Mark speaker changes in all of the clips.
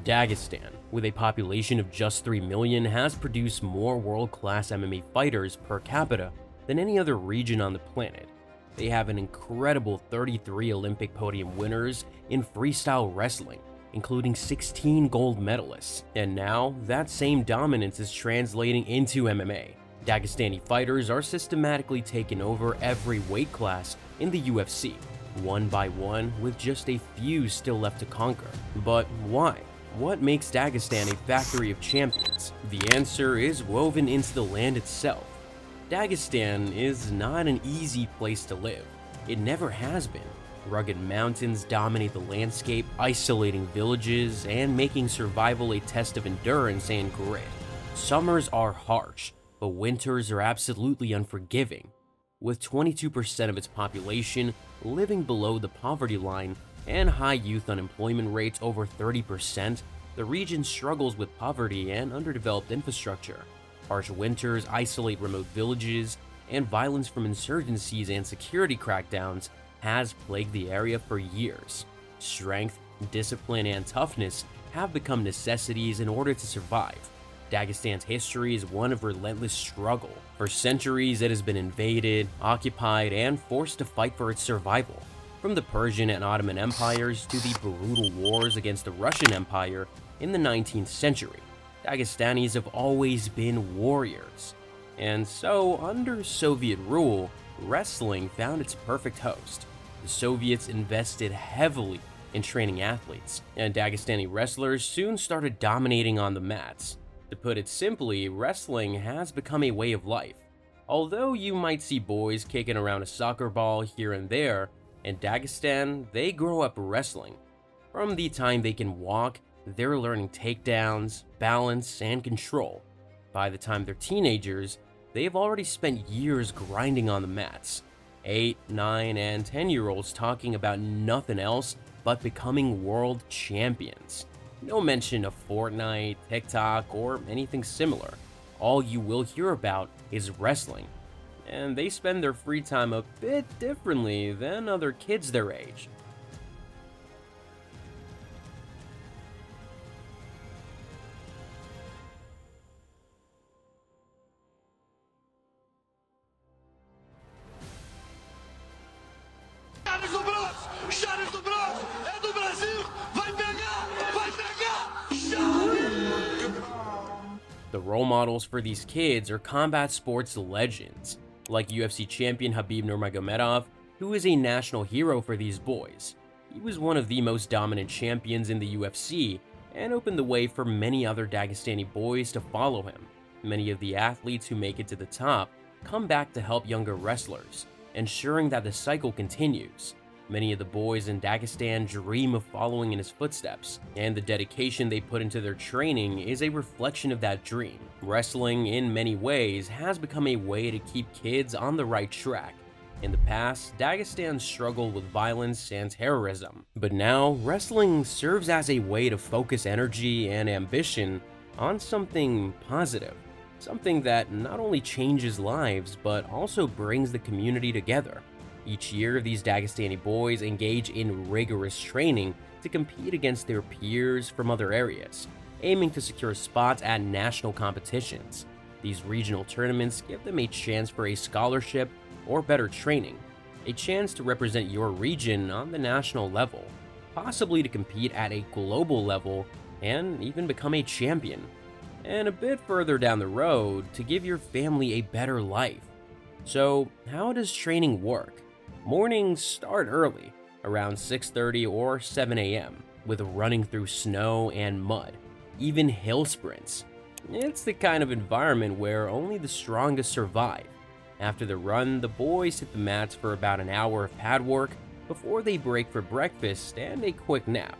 Speaker 1: Dagestan, with a population of just 3 million, has produced more world-class MMA fighters per capita than any other region on the planet. They have an incredible 33 Olympic podium winners in freestyle wrestling, including 16 gold medalists, and now that same dominance is translating into MMA. Dagestani fighters are systematically taking over every weight class in the UFC, one by one, with just a few still left to conquer. But why? What makes Dagestan a factory of champions? The answer is woven into the land itself. Dagestan is not an easy place to live. It never has been. Rugged mountains dominate the landscape, isolating villages and making survival a test of endurance and grit. Summers are harsh, but winters are absolutely unforgiving. With 22% of its population living below the poverty line and high youth unemployment rates over 30%, the region struggles with poverty and underdeveloped infrastructure. Harsh winters isolate remote villages, and violence from insurgencies and security crackdowns has plagued the area for years. Strength, discipline, and toughness have become necessities in order to survive. Dagestan's history is one of relentless struggle. For centuries, it has been invaded, occupied, and forced to fight for its survival. From the Persian and Ottoman empires to the brutal wars against the Russian Empire in the 19th century, Dagestanis have always been warriors. And so, under Soviet rule, wrestling found its perfect host. The Soviets invested heavily in training athletes, and Dagestani wrestlers soon started dominating on the mats. To put it simply, wrestling has become a way of life. Although you might see boys kicking around a soccer ball here and there, in Dagestan, they grow up wrestling. From the time they can walk, they're learning takedowns, balance, and control. By the time they're teenagers, they've already spent years grinding on the mats. 8, 9, and 10-year-olds talking about nothing else but becoming world champions. No mention of Fortnite, TikTok, or anything similar. All you will hear about is wrestling. And they spend their free time a bit differently than other kids their age.
Speaker 2: Chaves do Bronx, é do Brasil, vai pegar, vai pegar!
Speaker 1: The role models for these kids are combat sports legends, like UFC champion Khabib Nurmagomedov, who is a national hero for these boys. He was one of the most dominant champions in the UFC and opened the way for many other Dagestani boys to follow him. Many of the athletes who make it to the top come back to help younger wrestlers, ensuring that the cycle continues. Many of the boys in Dagestan dream of following in his footsteps, and the dedication they put into their training is a reflection of that dream. Wrestling, in many ways, has become a way to keep kids on the right track. In the past, Dagestan struggled with violence and terrorism, but now wrestling serves as a way to focus energy and ambition on something positive, something that not only changes lives but also brings the community together. Each year, these Dagestani boys engage in rigorous training to compete against their peers from other areas, aiming to secure spots at national competitions. These regional tournaments give them a chance for a scholarship or better training, a chance to represent your region on the national level, possibly to compete at a global level and even become a champion, and a bit further down the road to give your family a better life. So, how does training work? Mornings start early, around 6:30 or 7 a.m., with running through snow and mud, even hill sprints. It's the kind of environment where only the strongest survive. After the run, the boys hit the mats for about an hour of pad work before they break for breakfast and a quick nap.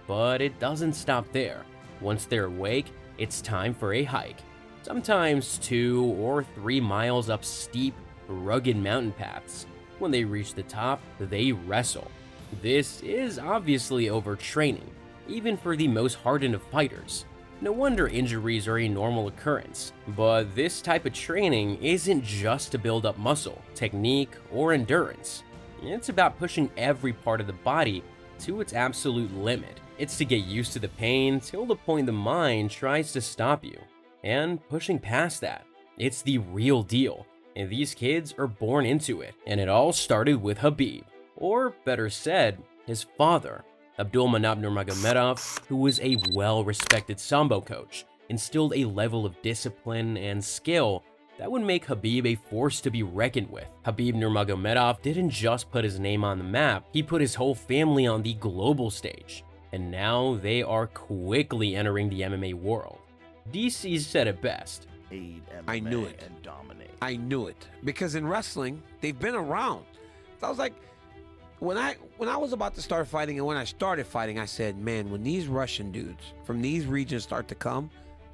Speaker 1: But it doesn't stop there. Once they're awake, it's time for a hike, sometimes 2 or 3 miles up steep, rugged mountain paths. When they reach the top, they wrestle. This is obviously overtraining, even for the most hardened of fighters. No wonder injuries are a normal occurrence. But this type of training isn't just to build up muscle, technique, or endurance. It's about pushing every part of the body to its absolute limit. It's to get used to the pain till the point the mind tries to stop you. And pushing past that, it's the real deal, and these kids are born into it. And it all started with Khabib, or better said, his father. Abdulmanap Nurmagomedov, who was a well-respected Sambo coach, instilled a level of discipline and skill that would make Khabib a force to be reckoned with. Khabib Nurmagomedov didn't just put his name on the map, he put his whole family on the global stage. And now they are quickly entering the MMA world. DC said it best.
Speaker 3: I knew it. I knew it. Because in wrestling, they've been around. So I was like, when I was about to start fighting and when I started fighting, I said, man, when these Russian dudes from these regions start to come,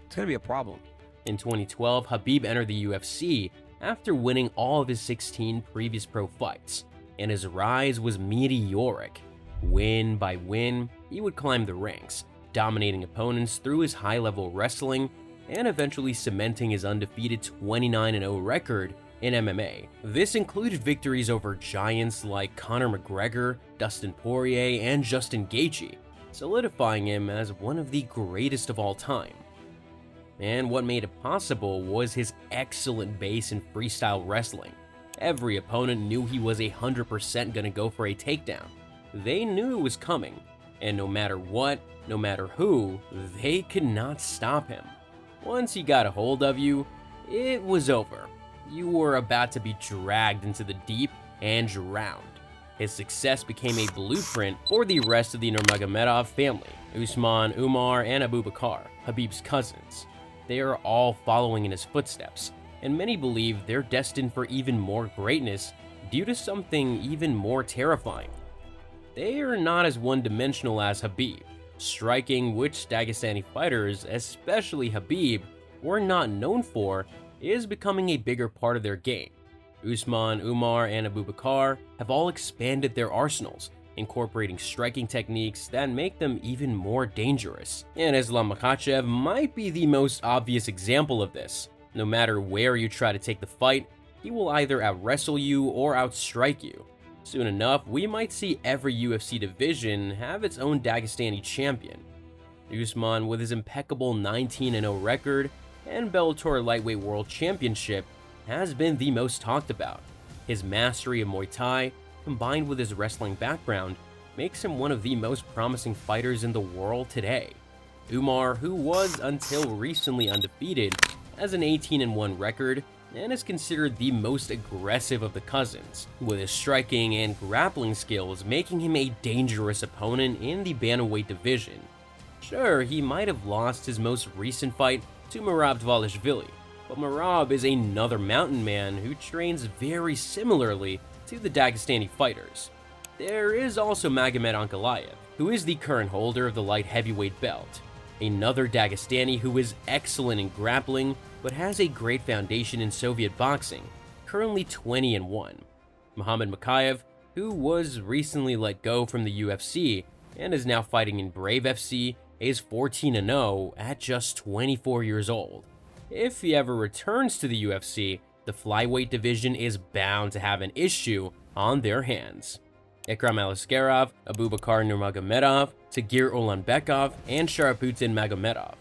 Speaker 3: it's going to be a problem.
Speaker 1: In 2012, Khabib entered the UFC after winning all of his 16 previous pro fights, and his rise was meteoric. Win by win, he would climb the ranks, dominating opponents through his high-level wrestling and eventually cementing his undefeated 29-0 record in MMA. This included victories over giants like Conor McGregor, Dustin Poirier, and Justin Gaethje, solidifying him as one of the greatest of all time. And what made it possible was his excellent base in freestyle wrestling. Every opponent knew he was 100% gonna go for a takedown. They knew it was coming, and no matter what, no matter who, they could not stop him. Once he got a hold of you, it was over. You were about to be dragged into the deep and drowned. His success became a blueprint for the rest of the Nurmagomedov family, Usman, Umar, and Abu Bakar, Khabib's cousins. They are all following in his footsteps, and many believe they're destined for even more greatness due to something even more terrifying. They are not as one-dimensional as Khabib, striking, which Dagestani fighters, especially Khabib, were not known for, is becoming a bigger part of their game. Usman, Umar, and Abu Bakar have all expanded their arsenals, incorporating striking techniques that make them even more dangerous. And Islam Makhachev might be the most obvious example of this. No matter where you try to take the fight, he will either out-wrestle you or outstrike you. Soon enough, we might see every UFC division have its own Dagestani champion. Usman, with his impeccable 19-0 record and Bellator Lightweight World Championship, has been the most talked about. His mastery of Muay Thai, combined with his wrestling background, makes him one of the most promising fighters in the world today. Umar, who was until recently undefeated, has an 18-1 record and is considered the most aggressive of the cousins, with his striking and grappling skills making him a dangerous opponent in the bantamweight division. Sure, he might have lost his most recent fight to Merab Dvalishvili, but Merab is another mountain man who trains very similarly to the Dagestani fighters. There is also Magomed Ankalaev, who is the current holder of the light heavyweight belt, another Dagestani who is excellent in grappling but has a great foundation in Soviet boxing, currently 20-1. Muhammad Makayev, who was recently let go from the UFC and is now fighting in Brave FC, is 14-0 at just 24 years old. If he ever returns to the UFC, the flyweight division is bound to have an issue on their hands. Ikram Aliskerov, Abubakar Nurmagomedov, Tagir Ulanbekov, and Sharaputin Magomedov.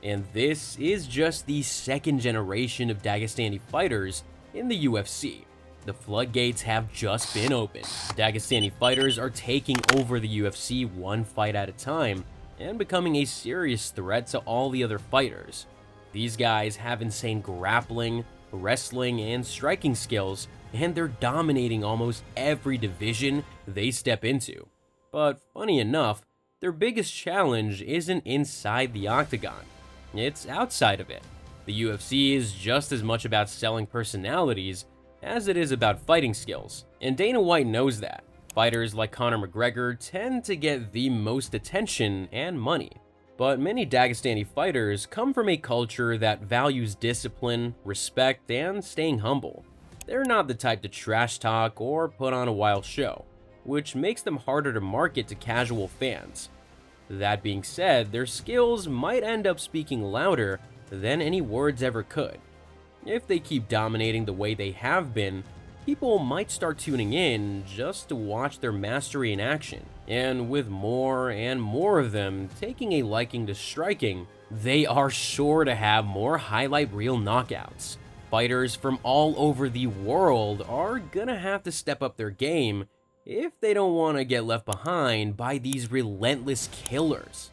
Speaker 1: And this is just the second generation of Dagestani fighters in the UFC. The floodgates have just been opened. Dagestani fighters are taking over the UFC one fight at a time and becoming a serious threat to all the other fighters. These guys have insane grappling, wrestling, and striking skills, and they're dominating almost every division they step into. But funny enough, their biggest challenge isn't inside the octagon, it's outside of it. The UFC is just as much about selling personalities as it is about fighting skills, and Dana White knows that. Fighters like Conor McGregor tend to get the most attention and money, but many Dagestani fighters come from a culture that values discipline, respect, and staying humble. They're not the type to trash talk or put on a wild show, which makes them harder to market to casual fans. That being said, their skills might end up speaking louder than any words ever could. If they keep dominating the way they have been, people might start tuning in just to watch their mastery in action. And with more and more of them taking a liking to striking, they are sure to have more highlight reel knockouts. Fighters from all over the world are gonna have to step up their game if they don't want to get left behind by these relentless killers.